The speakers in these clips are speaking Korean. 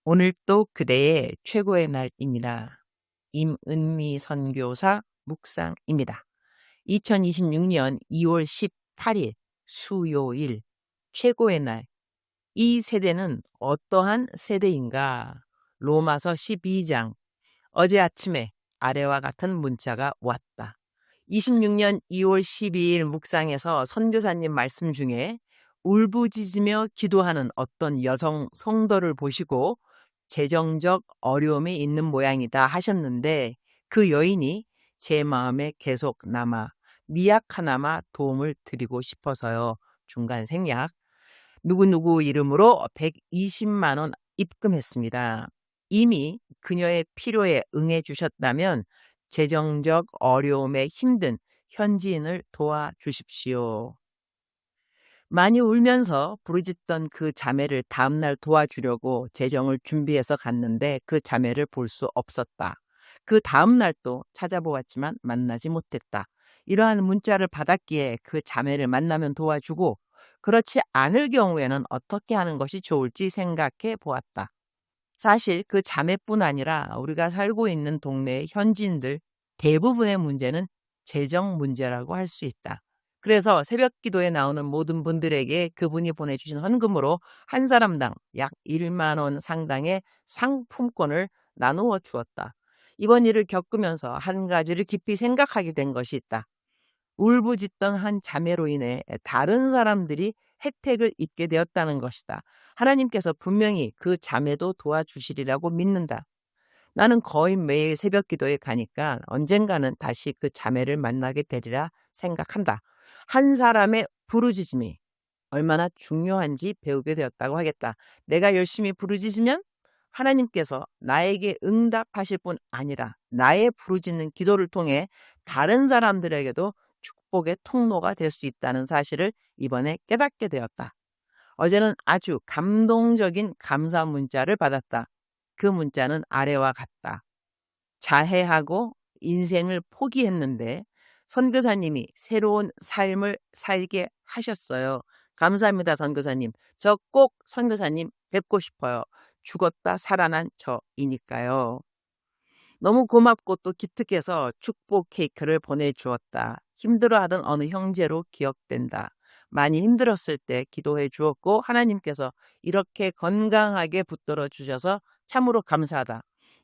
오늘도 그대의 최고의 날입니다. 임은미 선교사 묵상입니다. 2026년 2월 18일 수요일 최고의 날. 이 세대는 어떠한 세대인가? 로마서 12장. 어제 아침에 아래와 같은 문자가 왔다. 26년 2월 12일 묵상에서 선교사님 말씀 중에 울부짖으며 기도하는 어떤 여성 성도를 보시고 재정적 어려움이 있는 모양이다 하셨는데, 그 여인이 제 마음에 계속 남아 미약하나마 도움을 드리고 싶어서요. 중간 생략. 누구누구 이름으로 120만 원 입금했습니다. 이미 그녀의 필요에 응해 주셨다면 재정적 어려움에 힘든 현지인을 도와주십시오. 많이 울면서 부르짖던 그 자매를 다음날 도와주려고 재정을 준비해서 갔는데 그 자매를 볼 수 없었다. 그 다음날 또 찾아보았지만 만나지 못했다. 이러한 문자를 받았기에 그 자매를 만나면 도와주고, 그렇지 않을 경우에는 어떻게 하는 것이 좋을지 생각해 보았다. 사실 그 자매뿐 아니라 우리가 살고 있는 동네의 현지인들 대부분의 문제는 재정 문제라고 할 수 있다. 그래서 새벽 기도에 나오는 모든 분들에게 그분이 보내주신 헌금으로 한 사람당 약 1만 원 상당의 상품권을 나누어 주었다. 이번 일을 겪으면서 한 가지를 깊이 생각하게 된 것이 있다. 울부짖던 한 자매로 인해 다른 사람들이 혜택을 입게 되었다는 것이다. 하나님께서 분명히 그 자매도 도와주시리라고 믿는다. 나는 거의 매일 새벽 기도에 가니까 언젠가는 다시 그 자매를 만나게 되리라 생각한다. 한 사람의 부르짖음이 얼마나 중요한지 배우게 되었다고 하겠다. 내가 열심히 부르짖으면 하나님께서 나에게 응답하실 뿐 아니라 나의 부르짖는 기도를 통해 다른 사람들에게도 축복의 통로가 될 수 있다는 사실을 이번에 깨닫게 되었다. 어제는 아주 감동적인 감사 문자를 받았다. 그 문자는 아래와 같다. 자해하고 인생을 포기했는데 선교사님이 새로운 삶을 살게 하셨어요. 감사합니다, 선교사님. 저 꼭 선교사님 뵙고 싶어요. 죽었다 살아난 저이니까요. 너무 고맙고 또 기특해서 축복 케이크를 보내주었다. 힘들어하던 어느 형제로 기억된다. 많이 힘들었을 때 기도해 주었고 하나님께서 이렇게 건강하게 붙들어 주셔서 참으로 감사하다.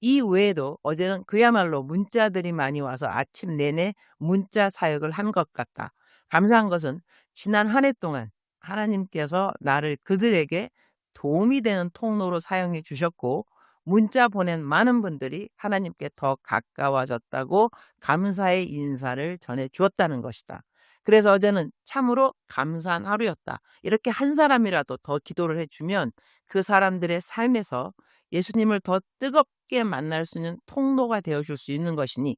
이 외에도 어제는 그야말로 문자들이 많이 와서 아침 내내 문자 사역을 한 것 같다. 감사한 것은 지난 한 해 동안 하나님께서 나를 그들에게 도움이 되는 통로로 사용해 주셨고, 문자 보낸 많은 분들이 하나님께 더 가까워졌다고 감사의 인사를 전해 주었다는 것이다. 그래서 어제는 참으로 감사한 하루였다. 이렇게 한 사람이라도 더 기도를 해주면 그 사람들의 삶에서 예수님을 더 뜨겁게 만날 수 있는 통로가 되어줄 수 있는 것이니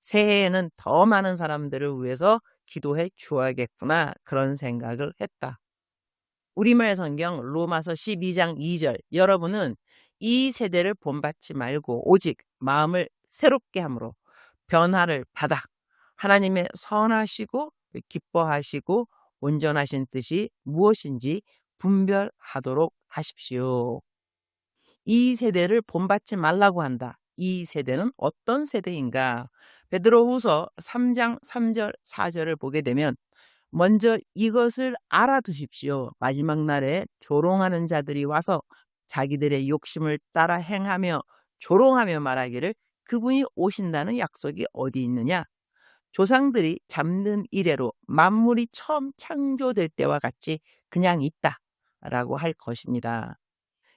새해에는 더 많은 사람들을 위해서 기도해 주어야겠구나, 그런 생각을 했다. 우리말 성경 로마서 12장 2절. 여러분은 이 세대를 본받지 말고 오직 마음을 새롭게 함으로 변화를 받아 하나님의 선하시고 기뻐하시고 온전하신 뜻이 무엇인지 분별하도록 하십시오. 이 세대를 본받지 말라고 한다. 이 세대는 어떤 세대인가? 베드로후서 3장 3절 4절을 보게 되면 먼저 이것을 알아두십시오. 마지막 날에 조롱하는 자들이 와서 자기들의 욕심을 따라 행하며 조롱하며 말하기를 그분이 오신다는 약속이 어디 있느냐? 조상들이 잡는 이래로 만물이 처음 창조될 때와 같이 그냥 있다라고 할 것입니다.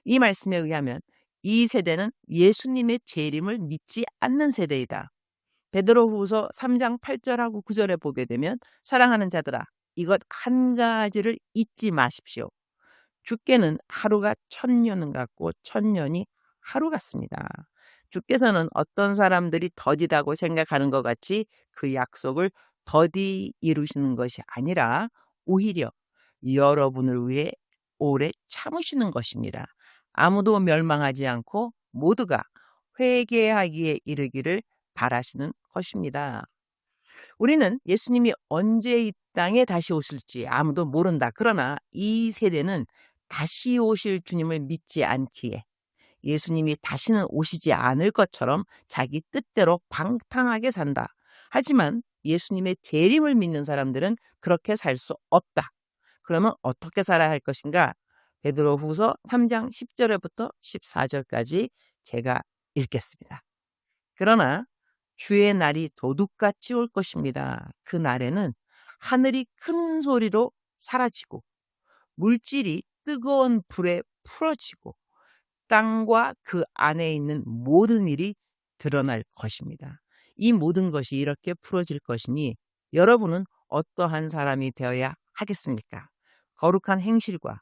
이 말씀에 의하면 이 세대는 예수님의 재림을 믿지 않는 세대이다. 베드로후서 3장 8절하고 9절에 보게 되면 사랑하는 자들아, 이것 한 가지를 잊지 마십시오. 주께는 하루가 1000년 같고 1000년이 하루 같습니다. 주께서는 어떤 사람들이 더디다고 생각하는 것 같이 그 약속을 더디 이루시는 것이 아니라 오히려 여러분을 위해 오래 참으시는 것입니다. 아무도 멸망하지 않고 모두가 회개하기에 이르기를 바라시는 것입니다. 우리는 예수님이 언제 이 땅에 다시 오실지 아무도 모른다. 그러나 이 세대는 다시 오실 주님을 믿지 않기에 예수님이 다시는 오시지 않을 것처럼 자기 뜻대로 방탕하게 산다. 하지만 예수님의 재림을 믿는 사람들은 그렇게 살 수 없다. 그러면 어떻게 살아야 할 것인가? 베드로후서 3장 10절부터 14절까지 제가 읽겠습니다. 그러나 주의 날이 도둑같이 올 것입니다. 그 날에는 하늘이 큰 소리로 사라지고 물질이 뜨거운 불에 풀어지고 땅과 그 안에 있는 모든 일이 드러날 것입니다. 이 모든 것이 이렇게 풀어질 것이니 여러분은 어떠한 사람이 되어야 하겠습니까? 거룩한 행실과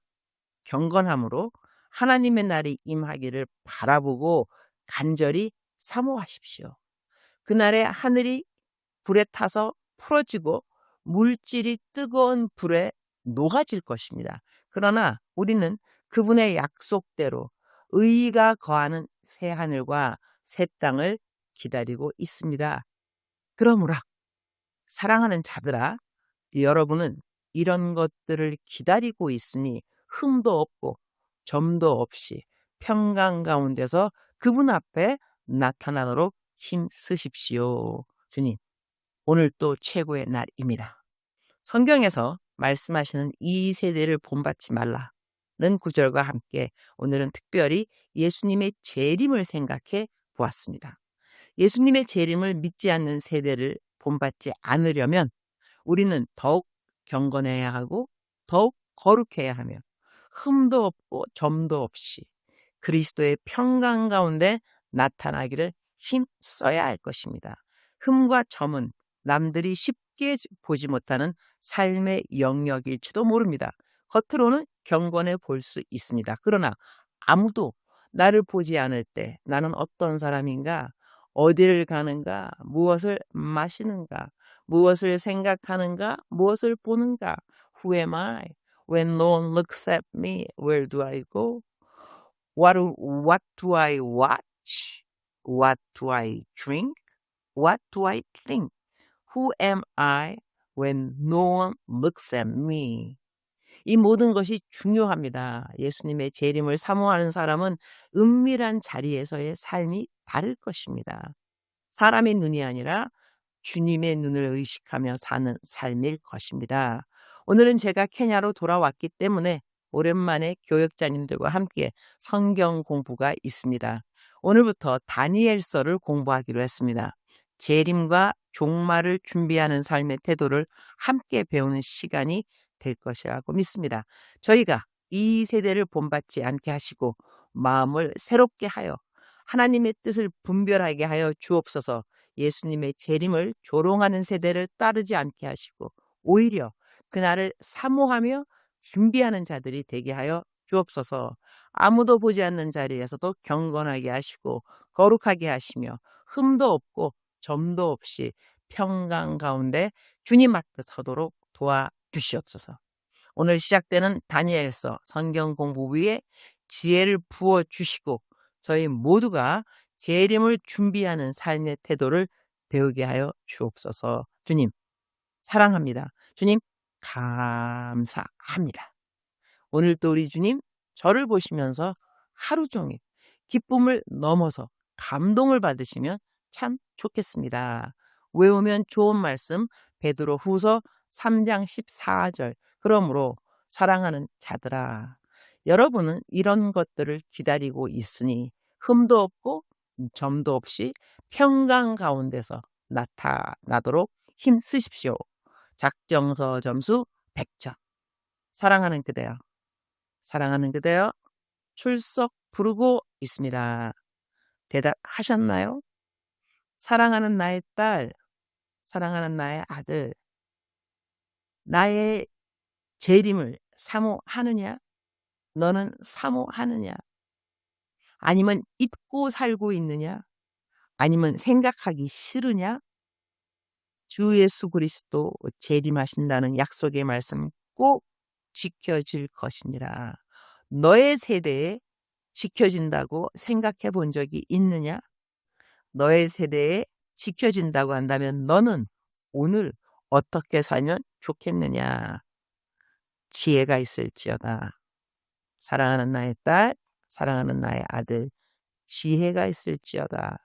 경건함으로 하나님의 날이 임하기를 바라보고 간절히 사모하십시오. 그날에 하늘이 불에 타서 풀어지고 물질이 뜨거운 불에 녹아질 것입니다. 그러나 우리는 그분의 약속대로 의가 거하는 새 하늘과 새 땅을 기다리고 있습니다. 그러므로 사랑하는 자들아, 여러분은 이런 것들을 기다리고 있으니 흠도 없고 점도 없이 평강 가운데서 그분 앞에 나타나도록 힘쓰십시오. 주님, 오늘 또 최고의 날입니다. 성경에서 말씀하시는 이 세대를 본받지 말라는 구절과 함께 오늘은 특별히 예수님의 재림을 생각해 보았습니다. 예수님의 재림을 믿지 않는 세대를 본받지 않으려면 우리는 더욱 경건해야 하고 더욱 거룩해야 하며 흠도 없고 점도 없이 그리스도의 평강 가운데 나타나기를 힘써야 할 것입니다. 흠과 점은 남들이 쉽게 보지 못하는 삶의 영역일지도 모릅니다. 겉으로는 경건해 볼 수 있습니다. 그러나 아무도 나를 보지 않을 때 나는 어떤 사람인가, 어디를 가는가, 무엇을 마시는가, 무엇을 생각하는가, 무엇을 보는가, Who am I? When no one looks at me, where do I go? What do I watch? What do I drink? What do I think? Who am I when no one looks at me? 이 모든 것이 중요합니다. 예수님의 재림을 사모하는 사람은 은밀한 자리에서의 삶이 다를 것입니다. 사람의 눈이 아니라 주님의 눈을 의식하며 사는 삶일 것입니다. 오늘은 제가 케냐로 돌아왔기 때문에 오랜만에 교역자님들과 함께 성경 공부가 있습니다. 오늘부터 다니엘서를 공부하기로 했습니다. 재림과 종말을 준비하는 삶의 태도를 함께 배우는 시간이 될 것이라고 믿습니다. 저희가 이 세대를 본받지 않게 하시고 마음을 새롭게 하여 하나님의 뜻을 분별하게 하여 주옵소서. 예수님의 재림을 조롱하는 세대를 따르지 않게 하시고 오히려 그날을 사모하며 준비하는 자들이 되게 하여 주옵소서. 아무도 보지 않는 자리에서도 경건하게 하시고 거룩하게 하시며 흠도 없고 점도 없이 평강 가운데 주님 앞에 서도록 도와주시옵소서. 오늘 시작되는 다니엘서 성경 공부 위에 지혜를 부어주시고 저희 모두가 재림을 준비하는 삶의 태도를 배우게 하여 주옵소서. 주님 사랑합니다. 주님 감사합니다. 오늘 또 우리 주님 저를 보시면서 하루 종일 기쁨을 넘어서 감동을 받으시면 참 좋겠습니다. 외우면 좋은 말씀 베드로후서 3장 14절. 그러므로 사랑하는 자들아, 여러분은 이런 것들을 기다리고 있으니 흠도 없고 점도 없이 평강 가운데서 나타나도록 힘쓰십시오. 작정서 점수 100점. 사랑하는 그대여, 사랑하는 그대여, 출석 부르고 있습니다. 대답하셨나요? 사랑하는 나의 딸, 사랑하는 나의 아들, 나의 재림을 사모하느냐? 너는 사모하느냐? 아니면 잊고 살고 있느냐? 아니면 생각하기 싫으냐? 주 예수 그리스도 재림하신다는 약속의 말씀 꼭 지켜질 것이니라. 너의 세대에 지켜진다고 생각해 본 적이 있느냐? 너의 세대에 지켜진다고 한다면 너는 오늘 어떻게 살면 좋겠느냐? 지혜가 있을지어다. 사랑하는 나의 딸, 사랑하는 나의 아들, 지혜가 있을지어다.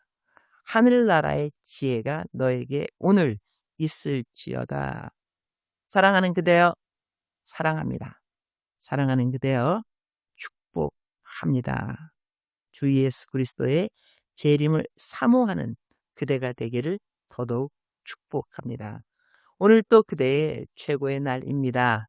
하늘나라의 지혜가 너에게 오늘 있을지어다. 사랑하는 그대여, 사랑합니다. 사랑하는 그대여, 축복합니다. 주 예수 그리스도의 재림을 사모하는 그대가 되기를 더더욱 축복합니다. 오늘 또 그대의 최고의 날입니다.